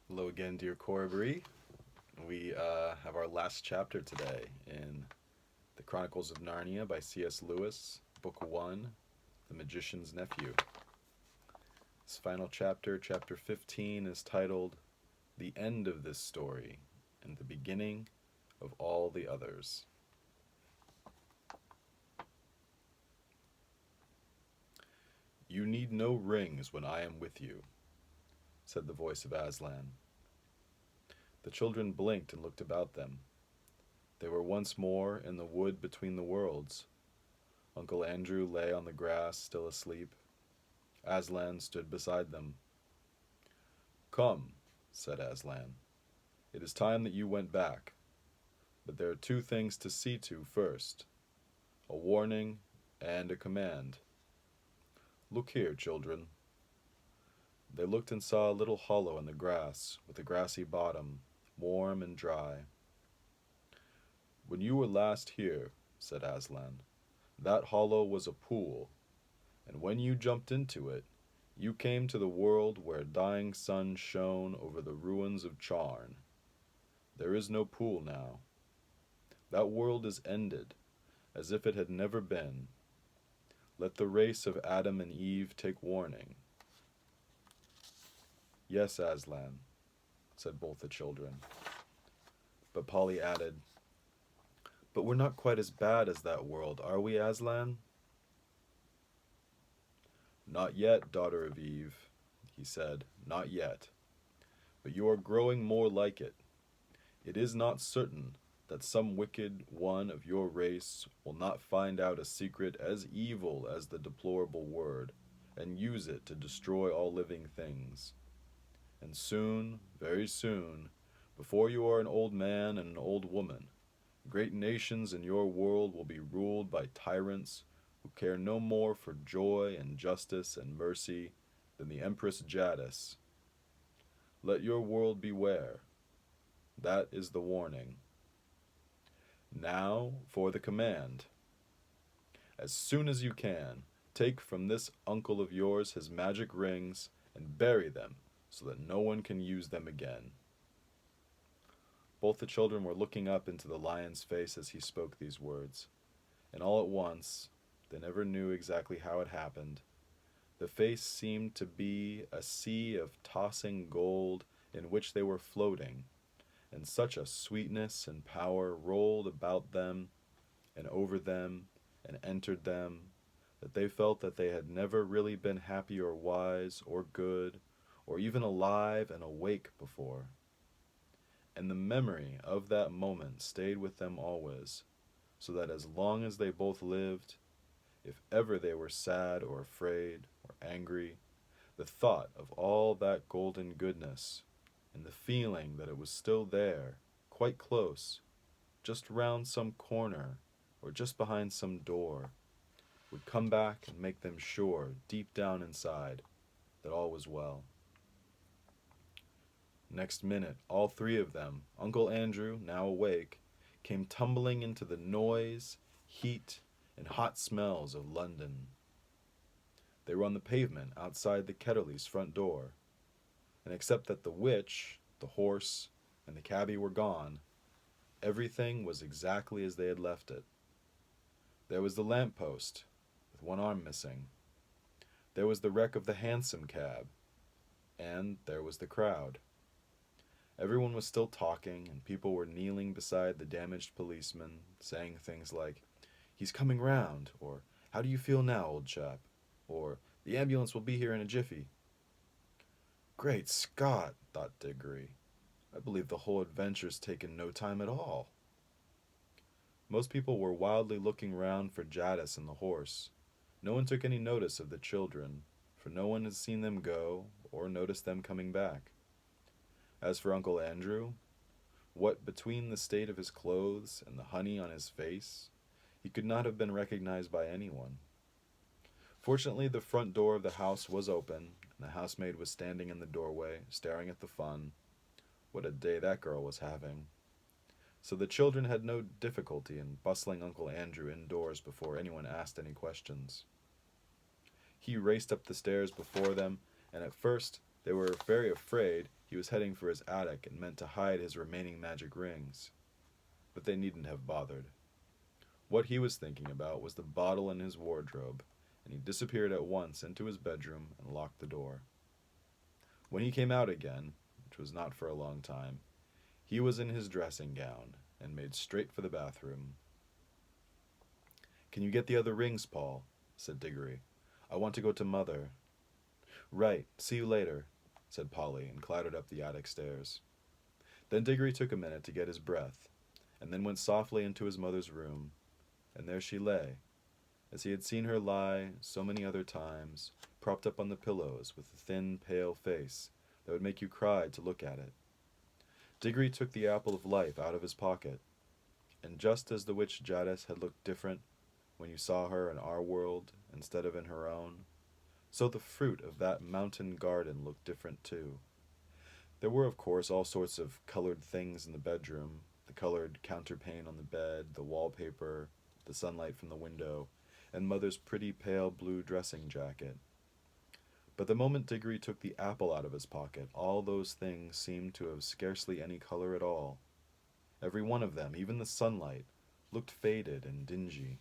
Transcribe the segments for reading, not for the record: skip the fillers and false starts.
Hello again, dear Corabrie. We have our last chapter today in the Chronicles of Narnia by C.S. Lewis, Book 1, The Magician's Nephew. This final chapter, chapter 15, is titled The End of This Story and the Beginning of All the Others. You need no rings when I am with you, said the voice of Azlan. The children blinked and looked about them. They were once more in the wood between the worlds. Uncle Andrew lay on the grass, still asleep. Azlan stood beside them. Come, said Azlan. It is time that you went back. But there are two things to see to first, a warning and a command. Look here, children. They looked and saw a little hollow in the grass, with a grassy bottom, warm and dry. When you were last here, said Azlan, that hollow was a pool, and when you jumped into it, you came to the world where a dying sun shone over the ruins of Charn. There is no pool now. That world is ended, as if it had never been. Let the race of Adam and Eve take warning. Yes, Azlan, said both the children. But Polly added, But we're not quite as bad as that world, are we, Azlan? Not yet, daughter of Eve, he said, not yet. But you are growing more like it. It is not certain that some wicked one of your race will not find out a secret as evil as the deplorable word, and use it to destroy all living things. And soon, very soon, before you are an old man and an old woman, great nations in your world will be ruled by tyrants who care no more for joy and justice and mercy than the Empress Jadis. Let your world beware. That is the warning. Now for the command. As soon as you can, take from this uncle of yours his magic rings and bury them so that no one can use them again. Both the children were looking up into the lion's face as he spoke these words, and all at once, they never knew exactly how it happened, the face seemed to be a sea of tossing gold in which they were floating, and such a sweetness and power rolled about them and over them and entered them that they felt that they had never really been happy or wise or good or even alive and awake before. And the memory of that moment stayed with them always, so that as long as they both lived, if ever they were sad or afraid or angry, the thought of all that golden goodness and the feeling that it was still there, quite close, just round some corner or just behind some door, would come back and make them sure, deep down inside, that all was well. Next minute, all three of them, Uncle Andrew, now awake, came tumbling into the noise, heat, and hot smells of London. They were on the pavement outside the Ketterleys' front door, and except that the witch, the horse, and the cabby were gone, everything was exactly as they had left it. There was the lamp-post, with one arm missing. There was the wreck of the hansom cab, and there was the crowd. Everyone was still talking, and people were kneeling beside the damaged policeman, saying things like, "He's coming round," or "How do you feel now, old chap?" or "The ambulance will be here in a jiffy." Great Scott, thought Diggory. I believe the whole adventure's taken no time at all. Most people were wildly looking round for Jadis and the horse. No one took any notice of the children, for no one had seen them go or noticed them coming back. As for Uncle Andrew, what between the state of his clothes and the honey on his face, he could not have been recognized by anyone. Fortunately, the front door of the house was open, and the housemaid was standing in the doorway, staring at the fun. What a day that girl was having. So the children had no difficulty in bustling Uncle Andrew indoors before anyone asked any questions. He raced up the stairs before them, and at first They were very afraid he was heading for his attic and meant to hide his remaining magic rings, but they needn't have bothered. What he was thinking about was the bottle in his wardrobe, and he disappeared at once into his bedroom and locked the door. When he came out again, which was not for a long time, he was in his dressing gown and made straight for the bathroom. "Can you get the other rings, Paul?" said Diggory. "I want to go to Mother." "Right, see you later," said Polly, and clattered up the attic stairs. Then Diggory took a minute to get his breath, and then went softly into his mother's room, and there she lay, as he had seen her lie so many other times, propped up on the pillows with a thin, pale face that would make you cry to look at it. Diggory took the apple of life out of his pocket, and just as the witch Jadis had looked different when you saw her in our world instead of in her own, so the fruit of that mountain garden looked different too. There were, of course, all sorts of colored things in the bedroom, the colored counterpane on the bed, the wallpaper, the sunlight from the window, and Mother's pretty pale blue dressing jacket. But the moment Diggory took the apple out of his pocket, all those things seemed to have scarcely any color at all. Every one of them, even the sunlight, looked faded and dingy.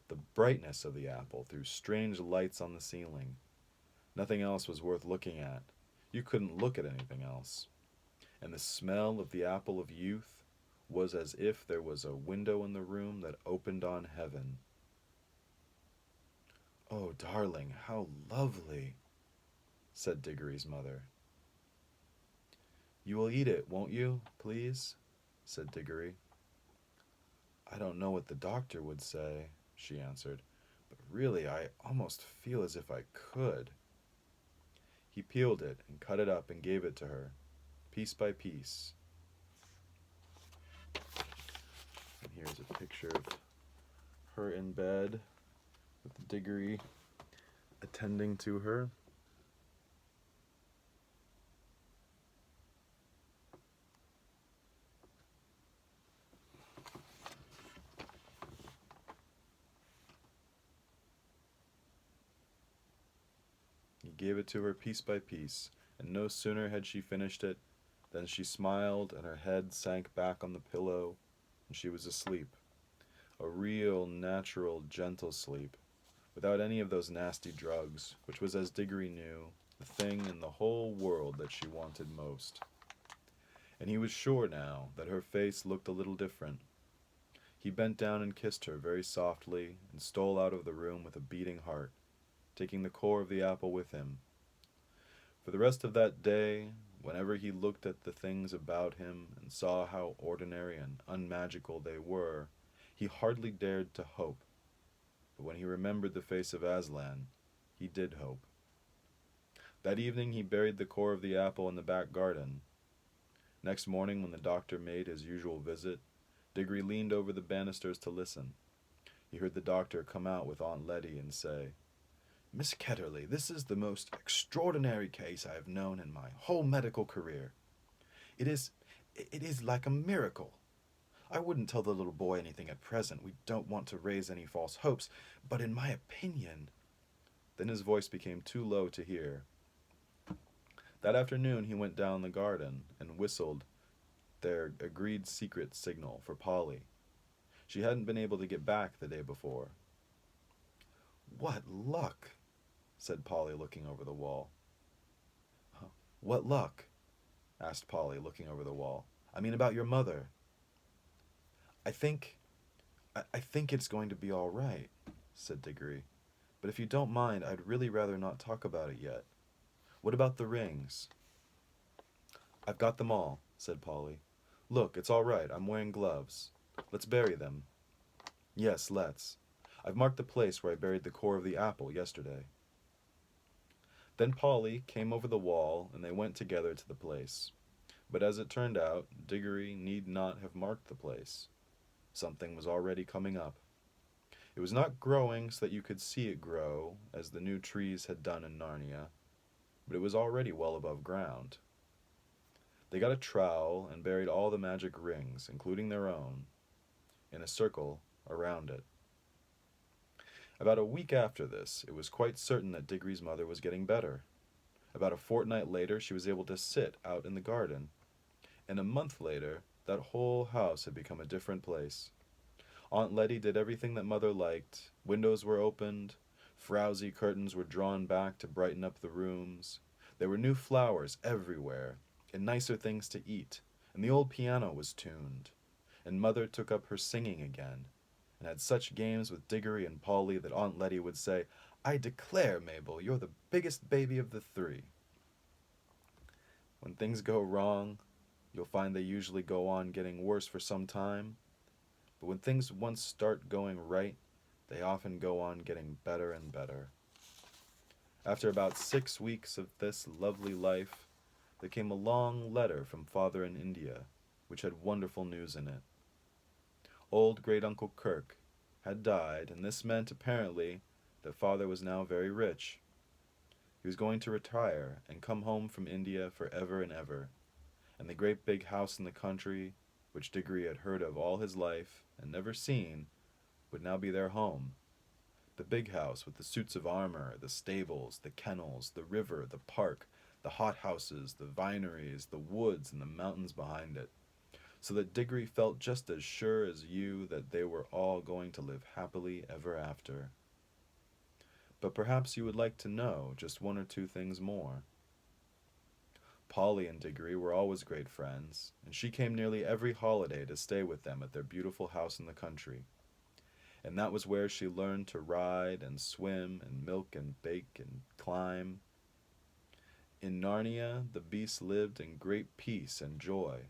The brightness of the apple threw strange lights on the ceiling. Nothing else was worth looking at. You couldn't look at anything else. And the smell of the apple of youth was as if there was a window in the room that opened on heaven. "Oh, darling, how lovely," said Diggory's mother. "You will eat it, won't you, please?" said Diggory. "I don't know what the doctor would say," she answered, "but really I almost feel as if I could." He peeled it and cut it up and gave it to her, piece by piece. And here's a picture of her in bed with Diggory attending to her. He gave it to her piece by piece, and no sooner had she finished it than she smiled and her head sank back on the pillow, and she was asleep. A real, natural, gentle sleep, without any of those nasty drugs, which was, as Diggory knew, the thing in the whole world that she wanted most. And he was sure now that her face looked a little different. He bent down and kissed her very softly and stole out of the room with a beating heart, taking the core of the apple with him. For the rest of that day, whenever he looked at the things about him and saw how ordinary and unmagical they were, he hardly dared to hope. But when he remembered the face of Azlan, he did hope. That evening he buried the core of the apple in the back garden. Next morning, when the doctor made his usual visit, Diggory leaned over the banisters to listen. He heard the doctor come out with Aunt Letty and say, "Miss Ketterly, this is the most extraordinary case I have known in my whole medical career. It is like a miracle. I wouldn't tell the little boy anything at present. We don't want to raise any false hopes, but in my opinion—" Then his voice became too low to hear. That afternoon he went down the garden and whistled their agreed secret signal for Polly. She hadn't been able to get back the day before. "What luck," said Polly, looking over the wall. "What luck?" asked Polly, looking over the wall. "I mean about your mother." I think it's going to be all right," said Diggory. "But if you don't mind, I'd really rather not talk about it yet. What about the rings?" "I've got them all," said Polly. "Look, it's all right. I'm wearing gloves. Let's bury them." "Yes, let's. I've marked the place where I buried the core of the apple yesterday." Then Polly came over the wall, and they went together to the place. But as it turned out, Diggory need not have marked the place. Something was already coming up. It was not growing so that you could see it grow, as the new trees had done in Narnia, but it was already well above ground. They got a trowel and buried all the magic rings, including their own, in a circle around it. About a week after this, it was quite certain that Diggory's mother was getting better. About a fortnight later, she was able to sit out in the garden, and a month later, that whole house had become a different place. Aunt Letty did everything that Mother liked. Windows were opened, frowsy curtains were drawn back to brighten up the rooms. There were new flowers everywhere, and nicer things to eat, and the old piano was tuned. And Mother took up her singing again, and had such games with Diggory and Polly that Aunt Letty would say, "I declare, Mabel, you're the biggest baby of the three." When things go wrong, you'll find they usually go on getting worse for some time, but when things once start going right, they often go on getting better and better. After about 6 weeks of this lovely life, there came a long letter from Father in India, which had wonderful news in it. Old great-uncle Kirk had died, and this meant, apparently, that Father was now very rich. He was going to retire and come home from India for ever and ever, and the great big house in the country, which Diggory had heard of all his life and never seen, would now be their home. The big house with the suits of armor, the stables, the kennels, the river, the park, the hothouses, the vineries, the woods, and the mountains behind it, so that Diggory felt just as sure as you that they were all going to live happily ever after. But perhaps you would like to know just one or two things more. Polly and Diggory were always great friends, and she came nearly every holiday to stay with them at their beautiful house in the country. And that was where she learned to ride and swim and milk and bake and climb. In Narnia, the beasts lived in great peace and joy,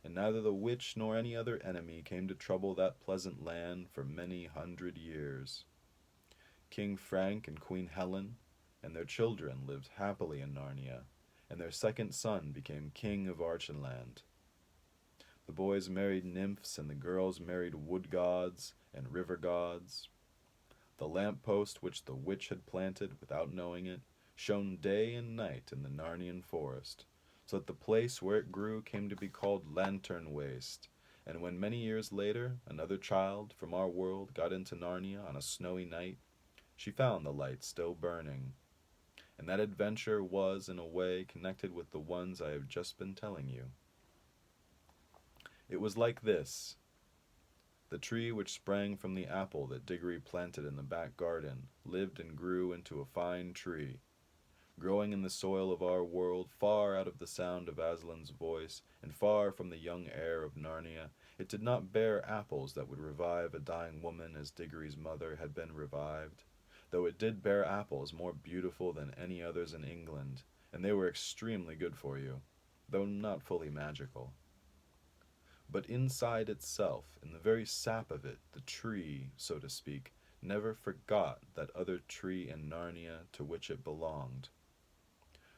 and neither the witch nor any other enemy came to trouble that pleasant land for many 100 years. King Frank and Queen Helen and their children lived happily in Narnia, and their second son became king of Archenland. The boys married nymphs, and the girls married wood gods and river gods. The lamp post which the witch had planted without knowing it shone day and night in the Narnian forest, so that the place where it grew came to be called Lantern Waste, and when many years later another child from our world got into Narnia on a snowy night, she found the light still burning. And that adventure was, in a way, connected with the ones I have just been telling you. It was like this. The tree which sprang from the apple that Diggory planted in the back garden lived and grew into a fine tree, growing in the soil of our world, far out of the sound of Aslan's voice, and far from the young air of Narnia. It did not bear apples that would revive a dying woman as Diggory's mother had been revived, though it did bear apples more beautiful than any others in England, and they were extremely good for you, though not fully magical. But inside itself, in the very sap of it, the tree, so to speak, never forgot that other tree in Narnia to which it belonged.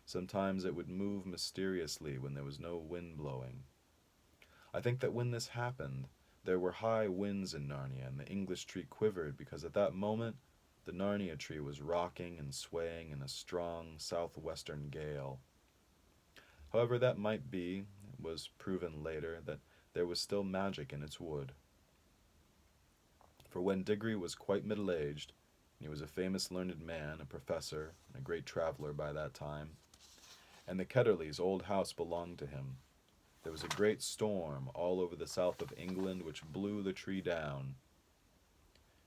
Sometimes it would move mysteriously when there was no wind blowing. I think that when this happened, there were high winds in Narnia, and the English tree quivered because at that moment the Narnia tree was rocking and swaying in a strong southwestern gale. However that might be, it was proven later that there was still magic in its wood. For when Diggory was quite middle-aged, and he was a famous learned man, a professor, and a great traveler by that time, and the Ketterleys' old house belonged to him, there was a great storm all over the south of England which blew the tree down.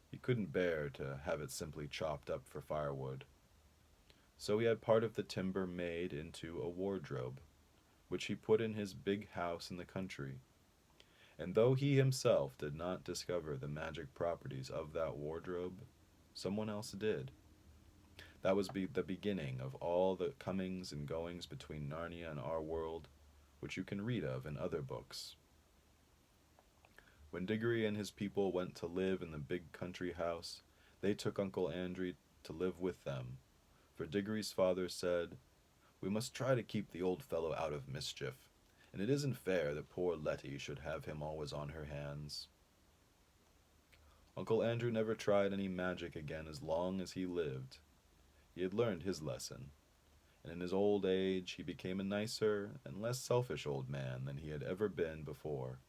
He couldn't bear to have it simply chopped up for firewood. So he had part of the timber made into a wardrobe, which he put in his big house in the country. And though he himself did not discover the magic properties of that wardrobe, someone else did. That was the beginning of all the comings and goings between Narnia and our world, which you can read of in other books. When Diggory and his people went to live in the big country house, they took Uncle Andrew to live with them, for Diggory's father said, "We must try to keep the old fellow out of mischief, and it isn't fair that poor Letty should have him always on her hands." Uncle Andrew never tried any magic again as long as he lived. He had learned his lesson, and in his old age he became a nicer and less selfish old man than he had ever been before.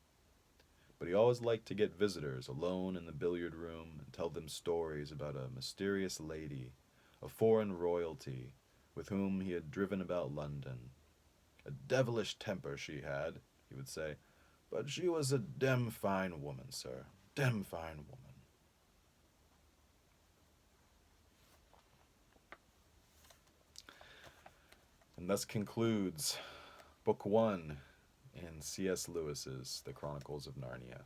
But he always liked to get visitors alone in the billiard room and tell them stories about a mysterious lady, a foreign royalty, with whom he had driven about London. A devilish temper she had, he would say, but she was a dem fine woman, sir, dem fine woman. And thus concludes Book 1 in C.S. Lewis's The Chronicles of Narnia.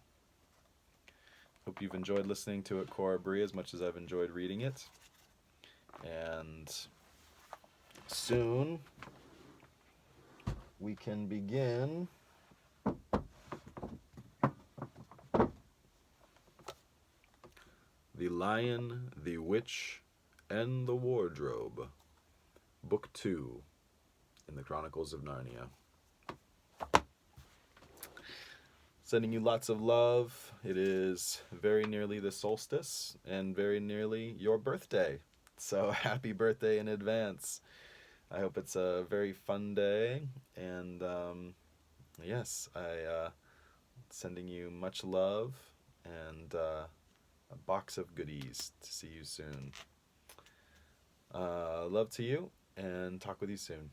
Hope you've enjoyed listening to it, Corabrie, as much as I've enjoyed reading it. And soon we can begin The Lion, the Witch, and the Wardrobe, Book 2 in the Chronicles of Narnia. Sending you lots of love. It is very nearly the solstice and very nearly your birthday. So happy birthday in advance. I hope it's a very fun day. And yes, sending you much love and a box of goodies to see you soon. Love to you and talk with you soon.